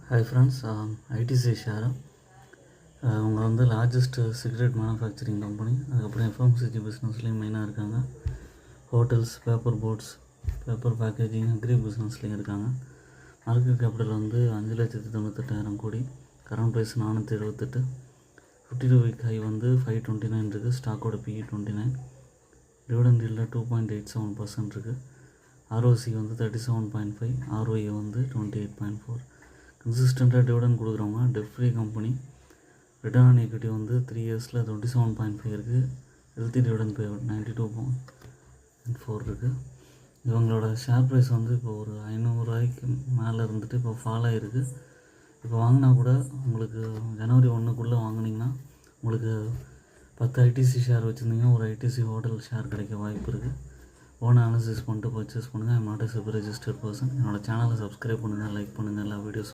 Hi friends, ITC share அவங்க வந்து largest cigarette manufacturing company. அதுக்கப்புறம் எஃப்எம்சிஜி பிஸ்னஸ்லேயும் மெயினாக இருக்காங்க. Hotels, paper boards, paper packaging, agri பிஸ்னஸ்லேயும் இருக்காங்க. மார்க்கெட் கேபிட்டல் வந்து 5,98,000 கோடி. Current price 478. 52 வீக் ஹை வந்து 529 இருக்குது. ஸ்டாக்கோட PE 29. டிவிடெண்ட் ஈல்டு 2.87% இருக்குது. ROC வந்து 37.5, ROE வந்து 28.4. கன்சிஸ்டண்ட்டாக டிவிடெண்ட் கொடுக்குறவங்க. Dead free company. Return on equity வந்து 3 இயர்ஸில் 27.5 இருக்குது. ஹெல்த்தி டிவிடெண்ட் பே 92.4 இருக்குது. இவங்களோட ஷேர் ப்ரைஸ் வந்து இப்போ ஒரு 500 ரூபாய்க்கு மேலே இருந்துட்டு இப்போ ஃபால் ஆகிருக்கு. இப்போ வாங்கினா கூட உங்களுக்கு ஜனவரி 1க்குள்ளே வாங்கினீங்கன்னா உங்களுக்கு 10 ஐடிசி ஷேர் வச்சுருந்தீங்கன்னா ஒரு ஐடிசி ஹோட்டல் ஷேர் கிடைக்க வாய்ப்பு இருக்குது. ஓன் அனாலிசிஸ் பண்ணிட்டு பர்ச்சேஸ் பண்ணுங்கள். I'm not a super registered person. என்னோடய சேனலை சப்ஸ்கிரைப் பண்ணுங்கள், லைக் பண்ணுங்கள், எல்லா வீடியோஸ்